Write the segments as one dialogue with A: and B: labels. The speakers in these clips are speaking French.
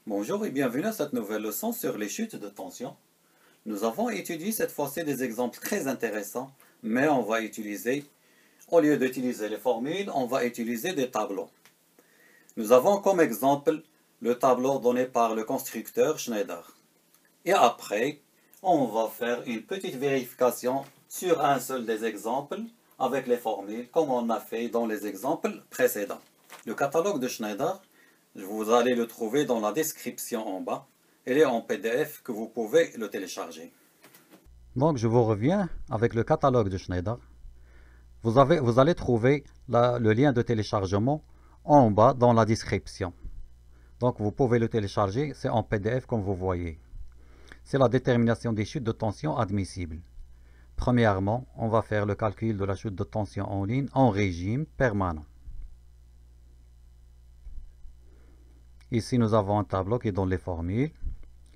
A: Bonjour et bienvenue à cette nouvelle leçon sur les chutes de tension. Nous avons étudié cette fois-ci des exemples très intéressants, mais on va utiliser, au lieu d'utiliser les formules, on va utiliser des tableaux. Nous avons comme exemple le tableau donné par le constructeur Schneider. Et après, on va faire une petite vérification sur un seul des exemples avec les formules, comme on a fait dans les exemples précédents. Le catalogue de Schneider, vous allez le trouver dans la description en bas. Il est en PDF que vous pouvez le télécharger.
B: Donc, je vous reviens avec le catalogue de Schneider. Vous allez trouver le lien de téléchargement en bas dans la description. Donc, vous pouvez le télécharger, c'est en PDF comme vous voyez. C'est la détermination des chutes de tension admissibles. Premièrement, on va faire le calcul de la chute de tension en ligne en régime permanent. Ici, nous avons un tableau qui donne les formules.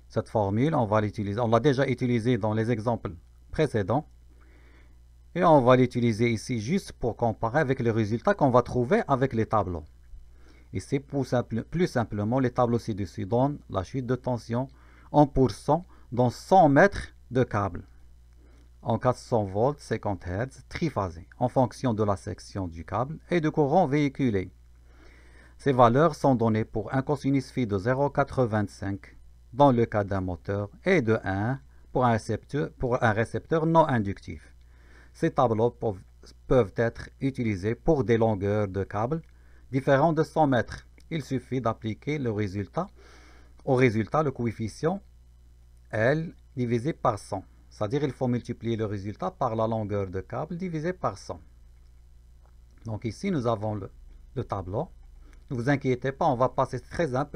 B: Cette formule, on va l'utiliser. On l'a déjà utilisée dans les exemples précédents. Et on va l'utiliser ici juste pour comparer avec les résultats qu'on va trouver avec les tableaux. Ici, plus simplement, les tableaux ci-dessus donnent la chute de tension en pourcent dans 100 mètres de câble. En 400 volts, 50 Hz, triphasé, en fonction de la section du câble et du courant véhiculé. Ces valeurs sont données pour un cosinus phi de 0,85 dans le cas d'un moteur et de 1 pour un récepteur non inductif. Ces tableaux peuvent être utilisés pour des longueurs de câble différentes de 100 mètres. Il suffit d'appliquer au résultat le coefficient L divisé par 100. C'est-à-dire qu'il faut multiplier le résultat par la longueur de câble divisé par 100. Donc ici, nous avons le tableau. Ne vous inquiétez pas, on va passer,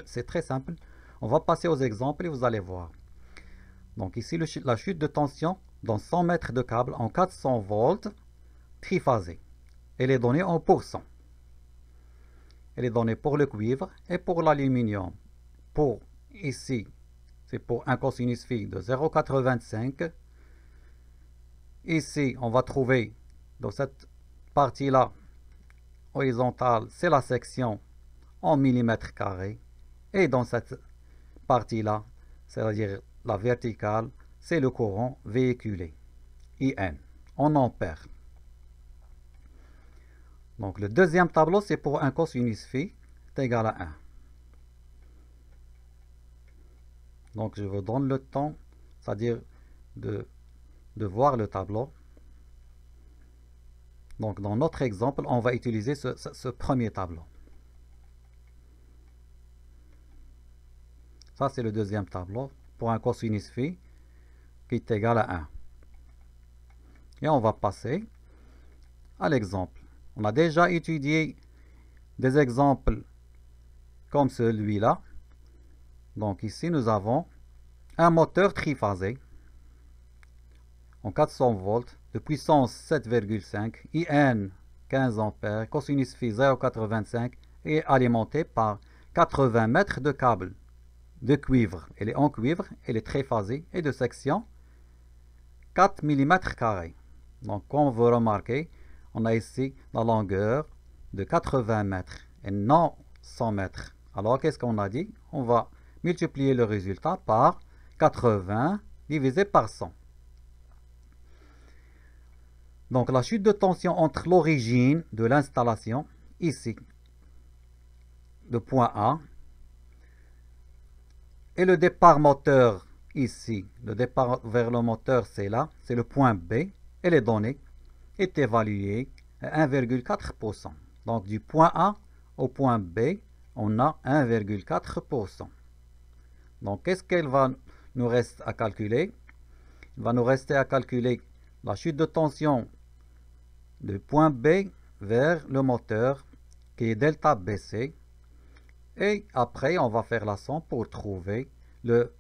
B: c'est très simple. On va passer aux exemples et vous allez voir. Donc ici, la chute de tension dans 100 mètres de câble en 400 volts triphasé. Elle est donnée en pourcent. Elle est donnée pour le cuivre et pour l'aluminium. Pour ici, c'est pour un cosinus phi de 0,85. Ici, on va trouver dans cette partie-là horizontale, c'est la section en millimètres carrés. Et dans cette partie-là, c'est-à-dire la verticale, c'est le courant véhiculé, IN, en ampères. Donc le deuxième tableau, c'est pour un cosinus phi est égal à 1. Donc je vous donne le temps, c'est-à-dire de voir le tableau. Donc dans notre exemple, on va utiliser ce premier tableau. Ça, c'est le deuxième tableau pour un cosinus phi qui est égal à 1. Et on va passer à l'exemple. On a déjà étudié des exemples comme celui-là. Donc ici, nous avons un moteur triphasé en 400 volts de puissance 7,5, IN 15 ampères, cosinus phi 0,85 et alimenté par 80 mètres de câble de cuivre. Elle est en cuivre, elle est triphasée et de section 4 mm carrés. Donc comme vous remarquez, on a ici la longueur de 80 mètres et non 100 mètres. Alors qu'est-ce qu'on a dit? On va multiplier le résultat par 80 divisé par 100. Donc la chute de tension entre l'origine de l'installation, ici, le point A, et le départ moteur, ici, le départ vers le moteur, c'est là, c'est le point B, et les données est évalué à 1,4%. Donc du point A au point B, on a 1,4%. Donc qu'est-ce qu'il va nous rester à calculer? Il va nous rester à calculer la chute de tension du point B vers le moteur qui est delta BC. Et après, on va faire la somme pour trouver le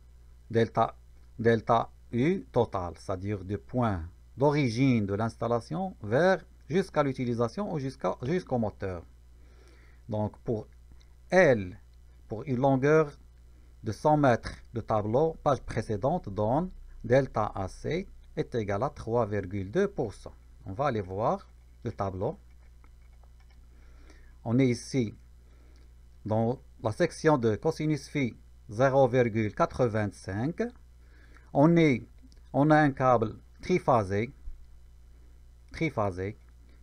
B: delta U total, c'est-à-dire du point d'origine de l'installation vers jusqu'à l'utilisation ou jusqu'au moteur. Donc pour L, pour une longueur de 100 mètres, le tableau, page précédente, donne delta AC est égal à 3,2%. On va aller voir le tableau. On est ici dans la section de cosinus phi 0,85. On a un câble triphasé,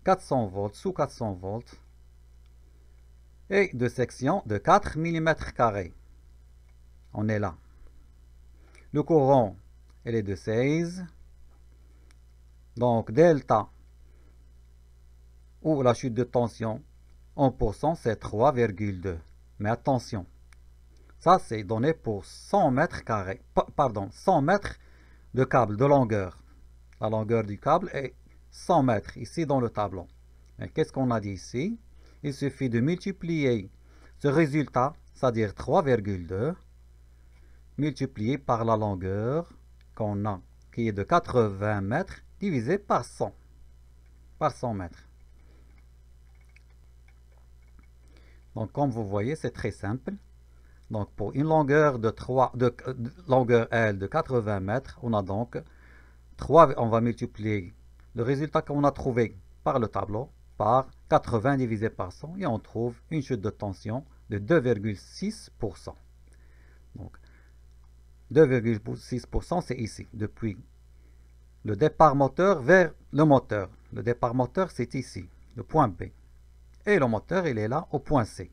B: 400 volts, sous 400 volts, et de section de 4 mm². On est là. Le courant, il est de 16. Donc, delta, ou la chute de tension en pourcent, c'est 3,2. Mais attention, ça c'est donné pour 100 mètres carrés, pardon, 100 mètres de câble, de longueur. La longueur du câble est 100 mètres, ici dans le tableau. Mais qu'est-ce qu'on a dit ici? Il suffit de multiplier ce résultat, c'est-à-dire 3,2, multiplié par la longueur qu'on a, qui est de 80 mètres, divisé par 100 mètres. Donc, comme vous voyez, c'est très simple. Donc, pour une longueur longueur L de 80 mètres, on a donc 3, on va multiplier le résultat qu'on a trouvé par le tableau par 80 divisé par 100 et on trouve une chute de tension de 2,6%. Donc, 2,6%, c'est ici, depuis le départ moteur vers le moteur. Le départ moteur, c'est ici, le point B. Et le moteur, il est là, au point C.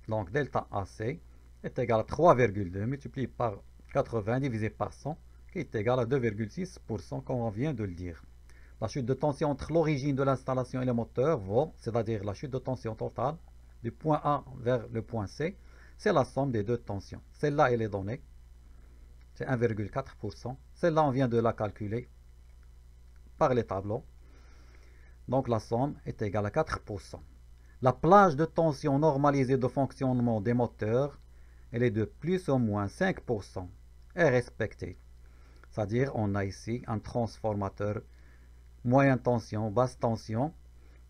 B: Donc, delta AC est égal à 3,2 multiplié par 80 divisé par 100, qui est égal à 2,6%, comme on vient de le dire. La chute de tension entre l'origine de l'installation et le moteur vaut, c'est-à-dire la chute de tension totale, du point A vers le point C, c'est la somme des deux tensions. Celle-là, elle est donnée. C'est 1,4%. Celle-là, on vient de la calculer par les tableaux. Donc, la somme est égale à 4%. La plage de tension normalisée de fonctionnement des moteurs, elle est de plus ou moins 5%, est respectée. C'est-à-dire, on a ici un transformateur moyenne tension, basse tension,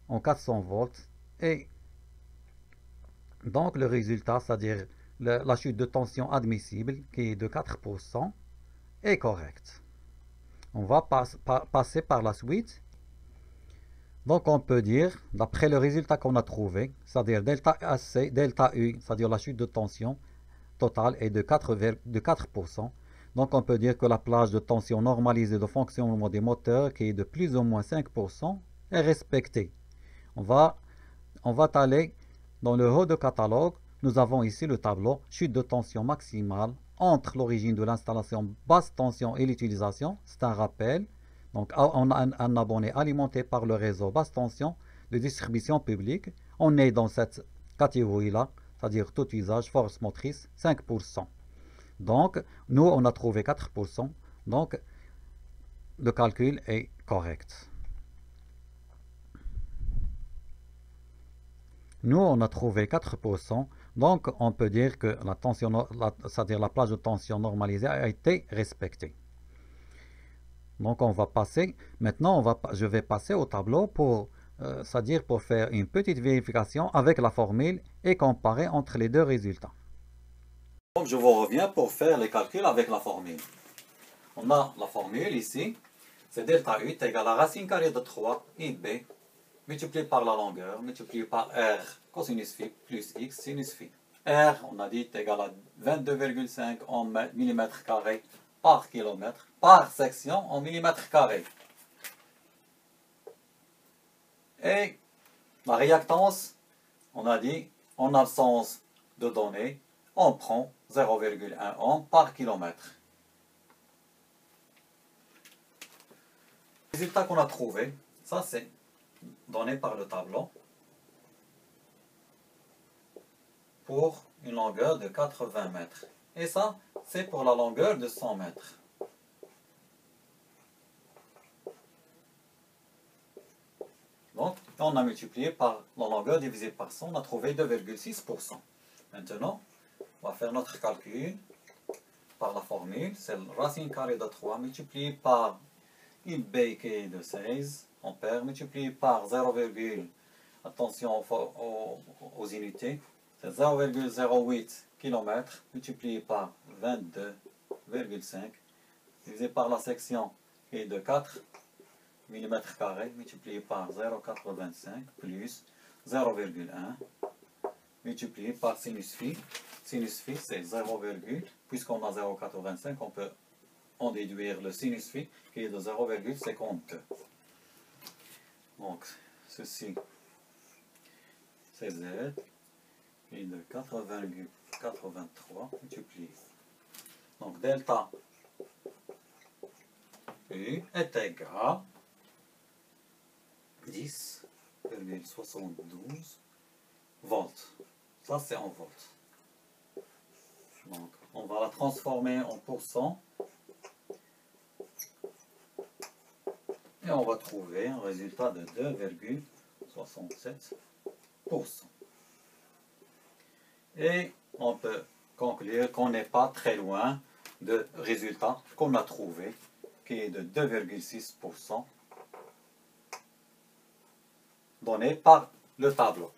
B: en 400 volts. Et donc, le résultat, c'est-à-dire la chute de tension admissible, qui est de 4%, est correcte. On va passer par la suite. Donc, on peut dire, d'après le résultat qu'on a trouvé, c'est-à-dire delta AC, delta U, c'est-à-dire la chute de tension totale est de 4%. Donc, on peut dire que la plage de tension normalisée de fonctionnement des moteurs, qui est de plus ou moins 5%, est respectée. On va aller dans le haut de catalogue. Nous avons ici le tableau chute de tension maximale entre l'origine de l'installation basse tension et l'utilisation. C'est un rappel. Donc, on a un abonné alimenté par le réseau basse tension de distribution publique. On est dans cette catégorie-là, c'est-à-dire tout usage, force motrice, 5%. Donc, nous, on a trouvé 4%. Donc, le calcul est correct. Nous, on a trouvé 4%. Donc, on peut dire que la tension, c'est-à-dire la plage de tension normalisée a été respectée. Donc, on va passer. Maintenant, je vais passer au tableau pour, c'est-à-dire pour faire une petite vérification avec la formule et comparer entre les deux résultats.
A: Donc, je vous reviens pour faire les calculs avec la formule. On a la formule ici. C'est delta U est égal à racine carrée de 3 IB multiplié par la longueur, multiplié par R cosinus phi plus X sinus phi. R, on a dit, est égal à 22,5 en millimètres carrés par kilomètre, par section en millimètres carrés. Et la réactance, on a dit, en absence de données, on prend 0,1 ohm par kilomètre. Le résultat qu'on a trouvé, ça c'est donné par le tableau pour une longueur de 80 mètres. Et ça, c'est pour la longueur de 100 mètres. Donc, on a multiplié par la longueur divisé par 100, on a trouvé 2,6%. Maintenant, on va faire notre calcul par la formule. C'est racine carrée de 3 multiplié par IB qui est de 16 ampères multiplié par 0, attention aux unités, c'est 0,08 km multiplié par 22,5 divisé par la section qui est de 4 mm² multiplié par 0,85 plus 0,1 multiplié par sinus phi. Sinus phi, c'est 0, puisqu'on a 0,85, on peut en déduire le sinus phi qui est de 0,52. Donc, ceci, c'est Z, et de 4,83 multiplié. Donc, delta U est égal à 10,72 volts. Ça, c'est en volts. Donc, on va la transformer en pourcent. Et on va trouver un résultat de 2,67%. Et on peut conclure qu'on n'est pas très loin du résultat qu'on a trouvé, qui est de 2,6% donné par le tableau.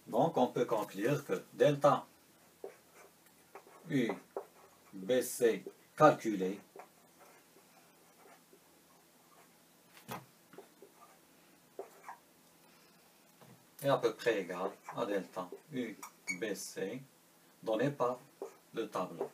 A: Donc on peut conclure que delta U BC calculé est à peu près égal à delta U BC donné par le tableau.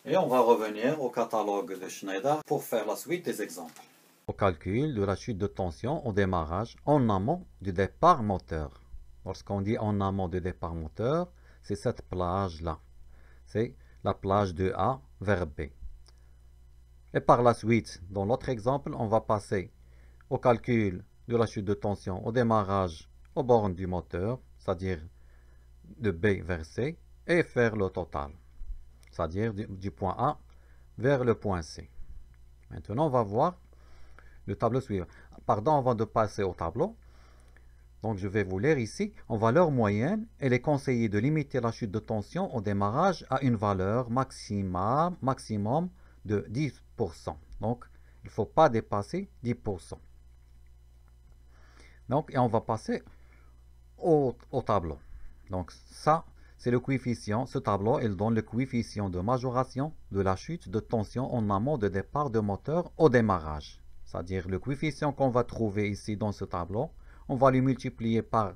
A: Et on va revenir au catalogue de Schneider pour faire la suite des exemples.
B: Au calcul de la chute de tension au démarrage en amont du départ moteur. Lorsqu'on dit en amont du départ moteur, c'est cette plage-là. C'est la plage de A vers B. Et par la suite, dans l'autre exemple, on va passer au calcul de la chute de tension au démarrage aux bornes du moteur, c'est-à-dire de B vers C, et faire le total, c'est-à-dire du point A vers le point C. Maintenant, on va voir le tableau suivant. Pardon, avant de passer au tableau, donc je vais vous lire ici, en valeur moyenne, il est conseillé de limiter la chute de tension au démarrage à une valeur maximum de 10%. Donc, il ne faut pas dépasser 10%. Donc, et on va passer au tableau. Donc, ça, c'est le coefficient. Ce tableau, il donne le coefficient de majoration de la chute de tension en amont de départ de moteur au démarrage. C'est-à-dire le coefficient qu'on va trouver ici dans ce tableau, on va le multiplier par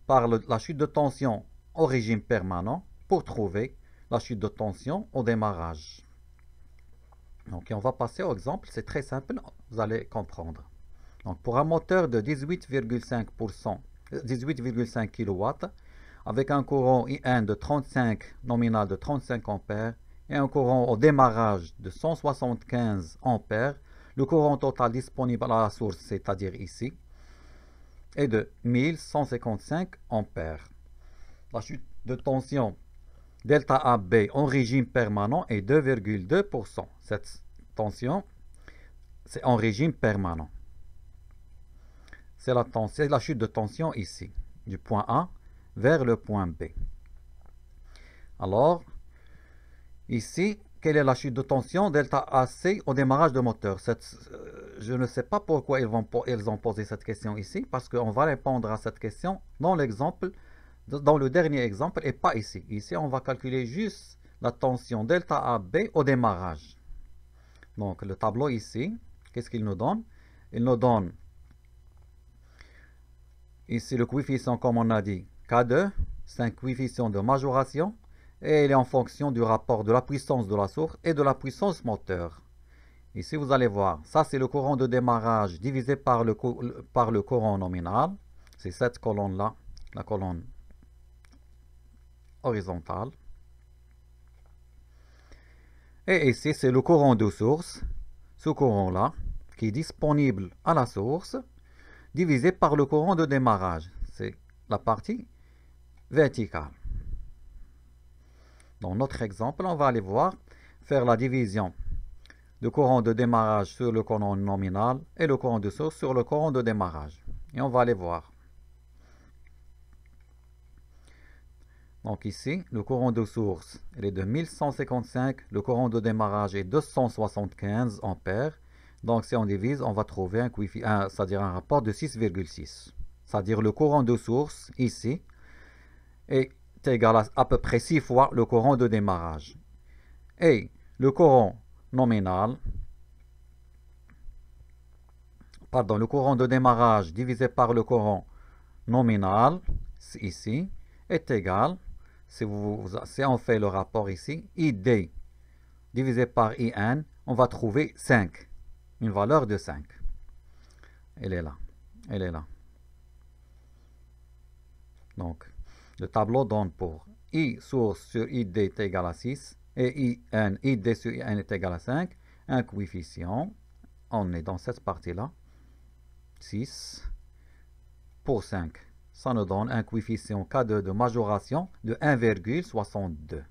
B: la chute de tension au régime permanent pour trouver la chute de tension au démarrage. Donc, on va passer au exemple, c'est très simple, vous allez comprendre. Donc, pour un moteur de 18,5 kW, avec un courant IN de 35, nominal de 35 ampères, et un courant au démarrage de 175 ampères, le courant total disponible à la source, c'est-à-dire ici, est de 1155 ampères. La chute de tension delta AB en régime permanent est 2,2%. Cette tension, c'est en régime permanent. C'est la chute de tension ici, du point A vers le point B. Alors, ici, quelle est la chute de tension delta AC au démarrage de moteur? Je ne sais pas pourquoi ils ont posé cette question ici, parce qu'on va répondre à cette question dans l'exemple, dans le dernier exemple, et pas ici. Ici, on va calculer juste la tension delta AB au démarrage. Donc, le tableau ici, qu'est-ce qu'il nous donne? Il nous donne ici le coefficient, comme on a dit, K2, c'est un coefficient de majoration, et il est en fonction du rapport de la puissance de la source et de la puissance moteur. Ici, vous allez voir, ça c'est le courant de démarrage divisé par le courant nominal. C'est cette colonne-là, la colonne horizontale. Et ici, c'est le courant de source, ce courant-là, qui est disponible à la source, divisé par le courant de démarrage. C'est la partie verticale. Dans notre exemple, on va aller voir, faire la division du courant de démarrage sur le courant nominal et le courant de source sur le courant de démarrage. Et on va aller voir. Donc ici, le courant de source il est de 1155, le courant de démarrage est 275 ampères. Donc si on divise, on va trouver c'est-à-dire un rapport de 6,6. C'est-à-dire le courant de source ici est égal à peu près 6 fois le courant de démarrage. et le courant nominal, pardon, le courant de démarrage divisé par le courant nominal, ici, est égal, si on fait le rapport ici, ID divisé par IN, on va trouver 5, une valeur de 5. Elle est là, elle est là. Donc, le tableau donne pour I source sur ID est égal à 6 et ID sur IN est égal à 5, un coefficient, on est dans cette partie-là, 6 pour 5. Ça nous donne un coefficient K2 de majoration de 1,62.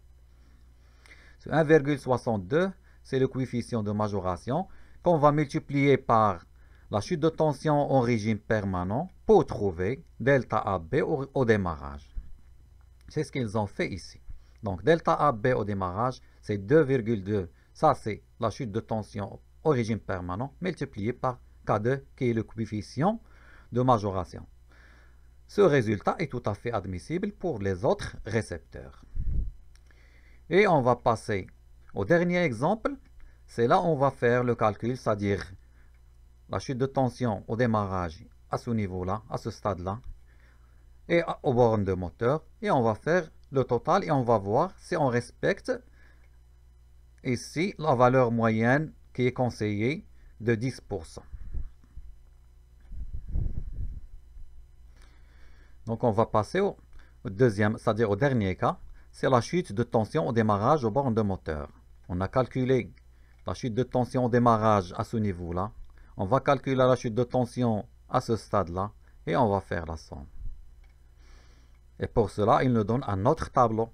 B: Ce 1,62, c'est le coefficient de majoration qu'on va multiplier par la chute de tension en régime permanent pour trouver delta AB au démarrage. C'est ce qu'ils ont fait ici. Donc delta AB au démarrage, c'est 2,2. Ça, c'est la chute de tension au régime permanent multiplié par K2, qui est le coefficient de majoration. Ce résultat est tout à fait admissible pour les autres récepteurs. Et on va passer au dernier exemple. C'est là où on va faire le calcul, c'est-à-dire la chute de tension au démarrage à ce niveau-là, à ce stade-là, et aux bornes de moteur. Et on va faire le total et on va voir si on respecte ici la valeur moyenne qui est conseillée de 10%. Donc on va passer au deuxième, c'est-à-dire au dernier cas, c'est la chute de tension au démarrage aux bornes de moteur. On a calculé la chute de tension au démarrage à ce niveau-là. On va calculer la chute de tension à ce stade-là et on va faire la somme. Et pour cela, il nous donne un autre tableau.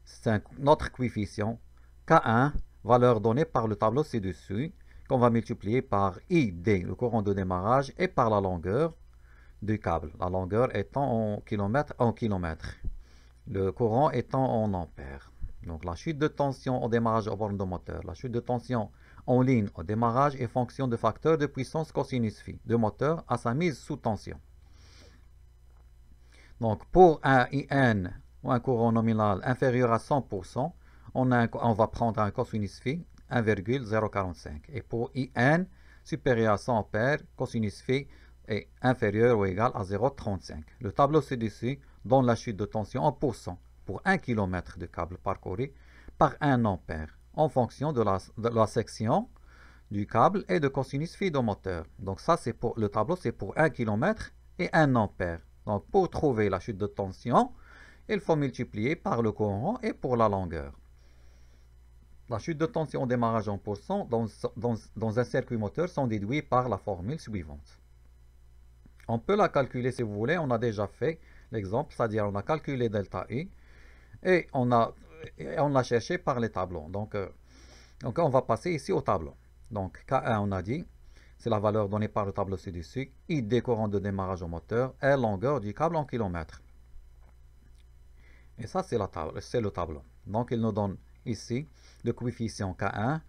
B: C'est un autre coefficient K1, valeur donnée par le tableau ci-dessus, qu'on va multiplier par ID, le courant de démarrage, et par la longueur du câble. La longueur étant en kilomètres. Le courant étant en ampères. Donc la chute de tension au démarrage aux bornes de moteur, la chute de tension en ligne au démarrage est fonction de facteur de puissance cosinus phi de moteur à sa mise sous tension. Donc pour un IN ou un courant nominal inférieur à 100%, on va prendre un cosinus phi 1,045. Et pour IN supérieur à 100 ampères, cosinus phi est inférieur ou égal à 0,35. Le tableau ci-dessus donne la chute de tension en pourcent pour 1 km de câble parcouru par 1 ampère en fonction de la section du câble et de cosinus phi de moteur. Donc ça, c'est pour le tableau, c'est pour 1 km et 1 ampère. Donc pour trouver la chute de tension, il faut multiplier par le courant et pour la longueur. La chute de tension au démarrage en pourcent dans un circuit moteur sont déduits par la formule suivante. On peut la calculer si vous voulez, on a déjà fait l'exemple, c'est-à-dire on a calculé delta I et on a cherché par les tableaux. Donc on va passer ici au tableau. Donc K1 on a dit, c'est la valeur donnée par le tableau ci-dessus, ID courant de démarrage au moteur et longueur du câble en kilomètres. Et ça c'est le tableau. Donc il nous donne ici le coefficient K1.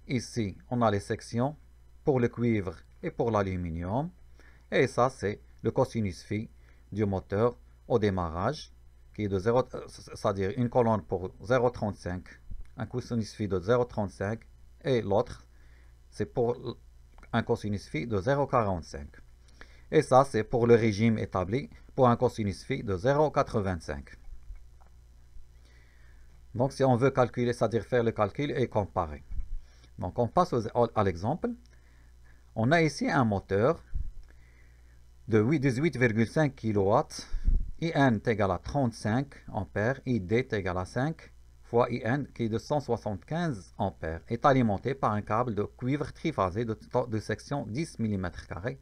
B: Ici on a les sections pour le cuivre et pour l'aluminium. Et ça, c'est le cosinus phi du moteur au démarrage, qui est de 0, c'est-à-dire une colonne pour 0,35, un cosinus phi de 0,35, et l'autre, c'est pour un cosinus phi de 0,45. Et ça, c'est pour le régime établi, pour un cosinus phi de 0,85. Donc, si on veut calculer, c'est-à-dire faire le calcul et comparer. Donc, on passe à l'exemple. On a ici un moteur de 18,5 kW, IN est égal à 35 ampères, ID est égal à 5 fois IN qui est de 175 ampères, est alimenté par un câble de cuivre triphasé de section 10 mm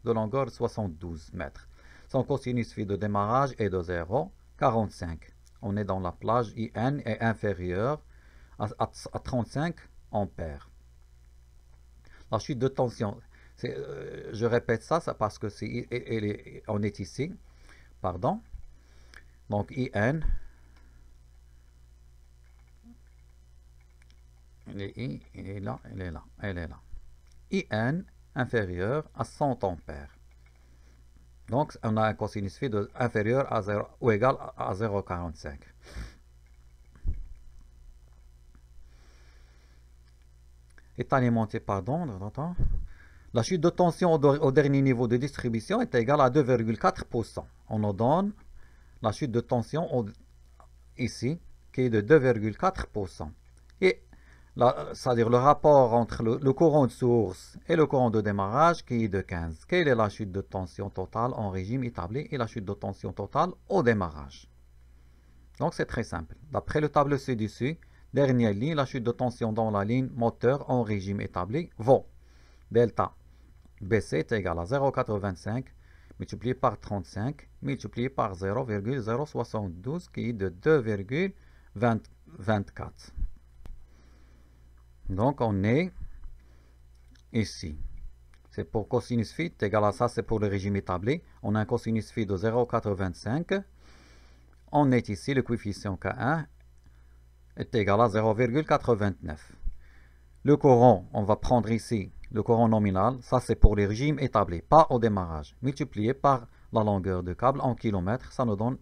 B: de longueur de 72 mètres. Son cosinus phi de démarrage est de 0,45. On est dans la plage, IN est inférieur à 35 ampères. La chute de tension, je répète ça parce que on est ici, pardon. Donc IN, elle est là, elle est là, elle est là. IN inférieur à 100 ampères. Donc on a un cosinus phi inférieur à 0 ou égal à 0,45. est alimenté, la chute de tension au dernier niveau de distribution est égale à 2,4%. On nous donne la chute de tension ici, qui est de 2,4%. Et c'est-à-dire le rapport entre le courant de source et le courant de démarrage qui est de 15. Quelle est la chute de tension totale en régime établi et la chute de tension totale au démarrage? Donc c'est très simple. D'après le tableau ci-dessus, dernière ligne, la chute de tension dans la ligne moteur en régime établi vaut delta BC est égal à 0,85 multiplié par 35 multiplié par 0,072 qui est de 2,24. Donc on est ici. C'est pour cosinus phi est égal à ça, c'est pour le régime établi. On a un cosinus phi de 0,85. On est ici, le coefficient K1 est égal à 0,89. Le courant, on va prendre ici le courant nominal, ça c'est pour les régimes établis, pas au démarrage, multiplié par la longueur de câble en kilomètres, ça nous donne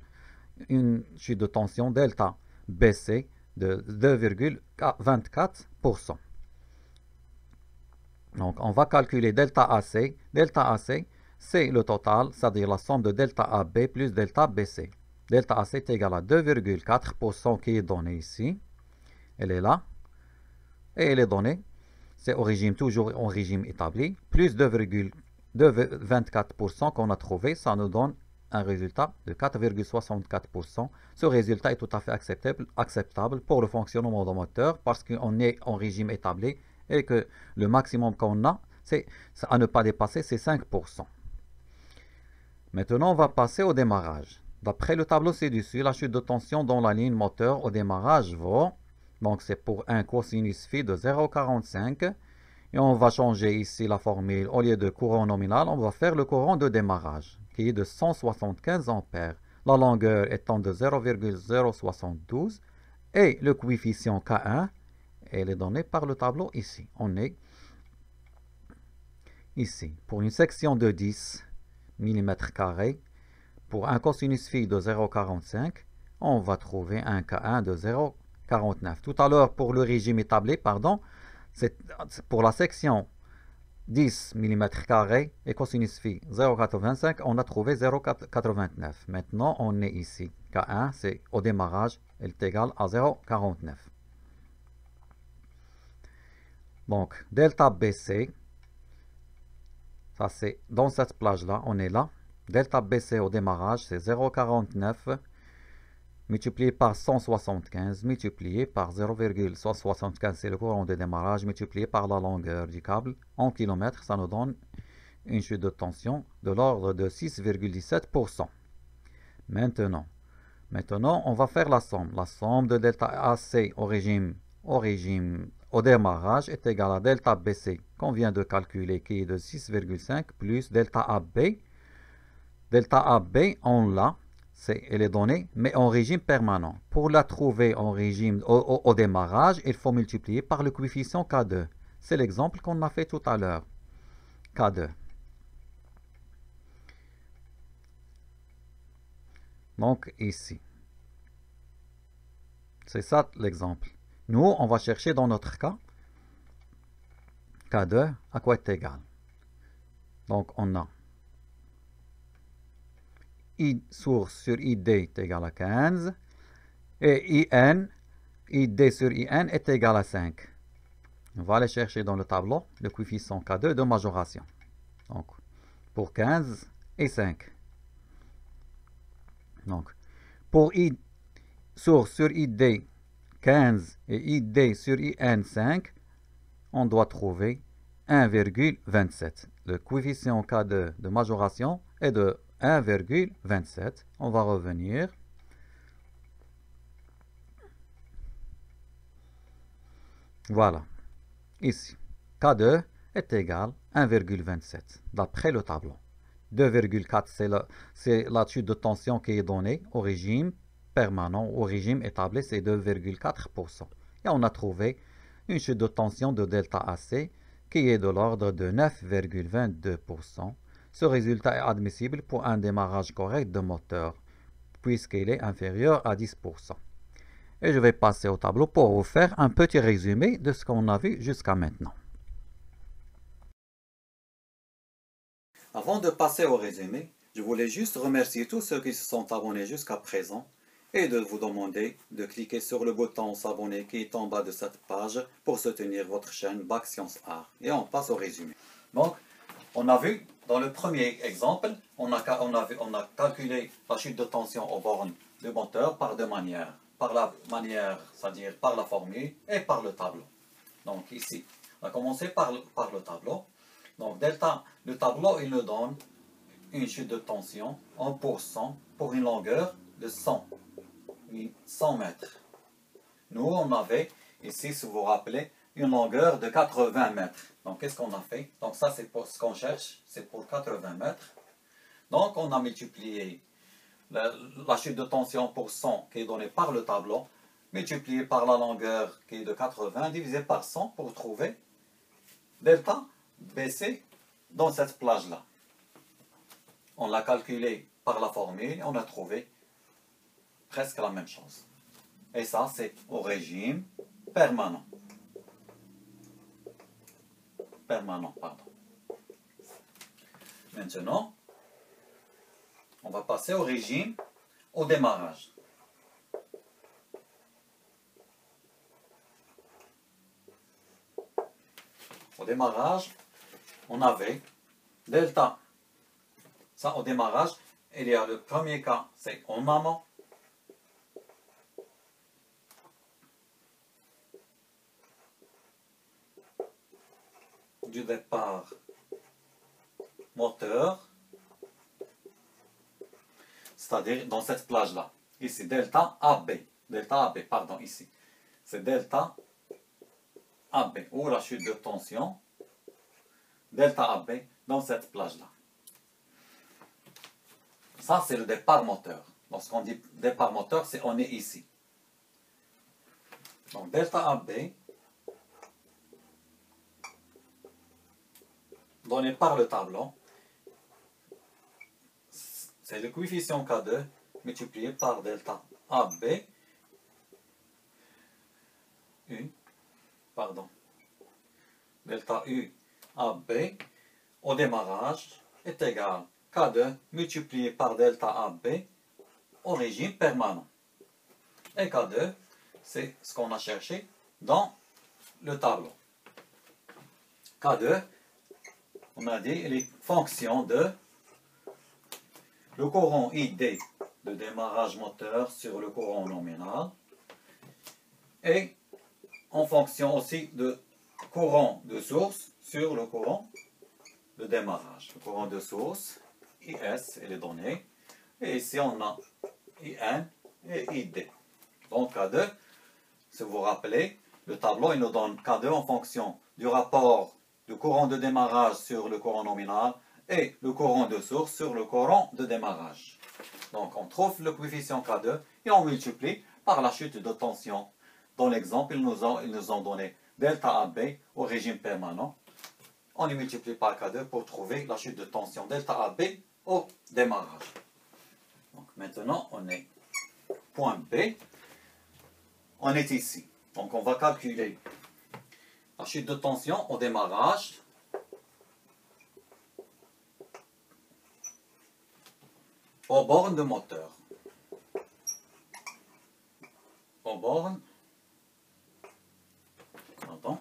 B: une chute de tension delta BC de 2,24%. Donc on va calculer delta AC. Delta AC, c'est le total, c'est-à-dire la somme de delta AB plus delta BC. Delta AC est égal à 2,4% qui est donné ici. Elle est là. Et elle est donnée. C'est au régime, toujours en régime établi. Plus 2,24% qu'on a trouvé, ça nous donne un résultat de 4,64%. Ce résultat est tout à fait acceptable pour le fonctionnement du moteur parce qu'on est en régime établi et que le maximum qu'on a, c'est à ne pas dépasser, c'est 5%. Maintenant, on va passer au démarrage. D'après le tableau ci-dessus, la chute de tension dans la ligne moteur au démarrage vaut, donc c'est pour un cosinus phi de 0,45. Et on va changer ici la formule. Au lieu de courant nominal, on va faire le courant de démarrage, qui est de 175 ampères. La longueur étant de 0,072. Et le coefficient K1, elle est donnée par le tableau ici. On est ici. Pour une section de 10 mm², pour un cosinus phi de 0,45, on va trouver un K1 de 0,49. Tout à l'heure, pour le régime établi, c'est pour la section 10 mm² et cosinus phi 0,85, on a trouvé 0,89. Maintenant, on est ici. K1, c'est au démarrage, elle est égale à 0,49. Donc, delta BC, ça c'est dans cette plage-là, on est là. Delta BC au démarrage, c'est 0,49 multiplié par 175, multiplié par 0,175, c'est le courant de démarrage, multiplié par la longueur du câble en kilomètres, ça nous donne une chute de tension de l'ordre de 6,17%. Maintenant, on va faire la somme. La somme de delta AC au démarrage est égale à delta BC qu'on vient de calculer, qui est de 6,5 plus delta AB. Delta AB, on l'a. Elle est donnée, mais en régime permanent. Pour la trouver en régime au démarrage, il faut multiplier par le coefficient K2. C'est l'exemple qu'on a fait tout à l'heure. K2. Donc ici. C'est ça l'exemple. Nous, on va chercher dans notre cas K2 à quoi est égal. Donc on a I source sur ID est égal à 15 et ID sur IN est égal à 5. On va aller chercher dans le tableau le coefficient K2 de majoration. Donc, pour 15 et 5. Donc, pour I source sur ID 15 et ID sur IN 5, on doit trouver 1,27. Le coefficient K2 de majoration est de 1,27. On va revenir. Voilà. Ici, K2 est égal à 1,27 d'après le tableau. 2,4 c'est la chute de tension qui est donnée au régime permanent, au régime établi, c'est 2,4%. Et on a trouvé une chute de tension de delta AC qui est de l'ordre de 9,22%. Ce résultat est admissible pour un démarrage correct de moteur, puisqu'il est inférieur à 10%. Et je vais passer au tableau pour vous faire un petit résumé de ce qu'on a vu jusqu'à maintenant.
A: Avant de passer au résumé, je voulais juste remercier tous ceux qui se sont abonnés jusqu'à présent et de vous demander de cliquer sur le bouton s'abonner qui est en bas de cette page pour soutenir votre chaîne Bac Sciences Art. Et on passe au résumé. Donc, on a vu dans le premier exemple, on a calculé la chute de tension aux bornes du moteur par deux manières. Par la manière, c'est-à-dire par la formule et par le tableau. Donc ici, on va commencer par le tableau. Donc delta, le tableau, il nous donne une chute de tension en pourcent pour une longueur de 100 mètres. Nous, on avait ici, si vous vous rappelez, une longueur de 80 mètres. Donc, qu'est-ce qu'on a fait? Donc, ça, c'est pour ce qu'on cherche, c'est pour 80 mètres. Donc, on a multiplié la chute de tension pour 100 qui est donnée par le tableau, multiplié par la longueur qui est de 80, divisé par 100 pour trouver delta BC dans cette plage-là. On l'a calculé par la formule et on a trouvé presque la même chose. Et ça, c'est au régime permanent. Maintenant, on va passer au régime au démarrage. Au démarrage, on avait delta. Ça, au démarrage, il y a le premier cas, c'est en amont. Du départ moteur, c'est-à-dire dans cette plage-là. Ici, delta AB. Delta AB, pardon, ici. C'est delta AB, ou la chute de tension, delta AB, dans cette plage-là. Ça, c'est le départ moteur. Lorsqu'on dit départ moteur, c'est on est ici. Donc, delta AB, donné par le tableau, c'est le coefficient K2 multiplié par delta AB U, pardon, delta U AB au démarrage est égal à K2 multiplié par delta AB au régime permanent. Et K2, c'est ce qu'on a cherché dans le tableau. K2, on a dit, il est fonction de le courant ID de démarrage moteur sur le courant nominal et en fonction aussi de courant de source sur le courant de démarrage. Le courant de source, IS, il est donné. Et ici, on a IN et ID. Donc, K2, si vous vous rappelez, le tableau, il nous donne K2 en fonction du rapport du courant de démarrage sur le courant nominal et le courant de source sur le courant de démarrage. Donc, on trouve le coefficient K2 et on multiplie par la chute de tension. Dans l'exemple, ils nous ont donné delta AB au régime permanent. On les multiplie par K2 pour trouver la chute de tension delta AB au démarrage. Donc, maintenant, on est point B. On est ici. Donc, on va calculer la chute de tension au démarrage aux bornes de moteur. Aux bornes. Pardon.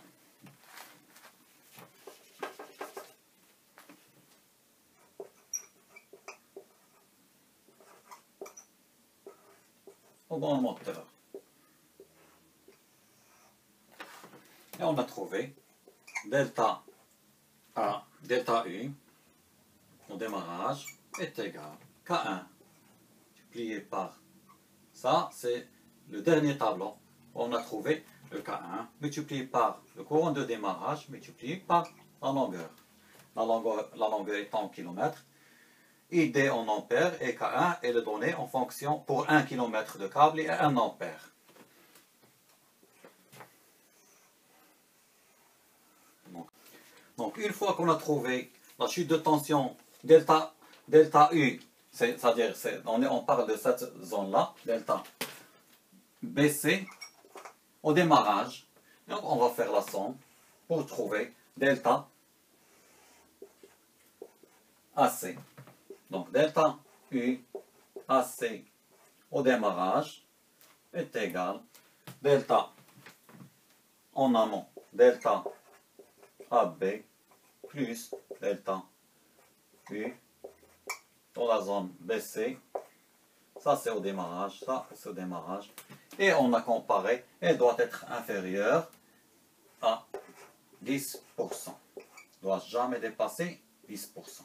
A: Aux bornes moteur. Et on a trouvé delta A, delta U au démarrage est égal à K1 multiplié par ça, c'est le dernier tableau. On a trouvé le K1 multiplié par le courant de démarrage multiplié par la longueur. La longueur est en kilomètres. ID en ampères et K1 est le donné en fonction pour 1 km de câble et 1 ampère. Donc, une fois qu'on a trouvé la chute de tension delta U, c'est-à-dire on parle de cette zone-là, delta BC, au démarrage, donc on va faire la somme pour trouver delta AC. Donc delta U AC au démarrage est égal delta en amont, delta AB plus delta U dans la zone BC. Ça c'est au démarrage, ça c'est au démarrage. Et on a comparé, elle doit être inférieure à 10%. Ne doit jamais dépasser 10%.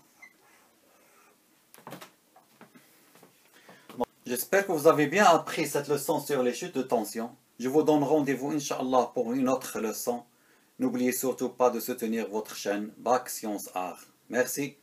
A: Bon, j'espère que vous avez bien appris cette leçon sur les chutes de tension. Je vous donne rendez-vous, Inch'Allah, pour une autre leçon. N'oubliez surtout pas de soutenir votre chaîne Bac Sciences Art. Merci.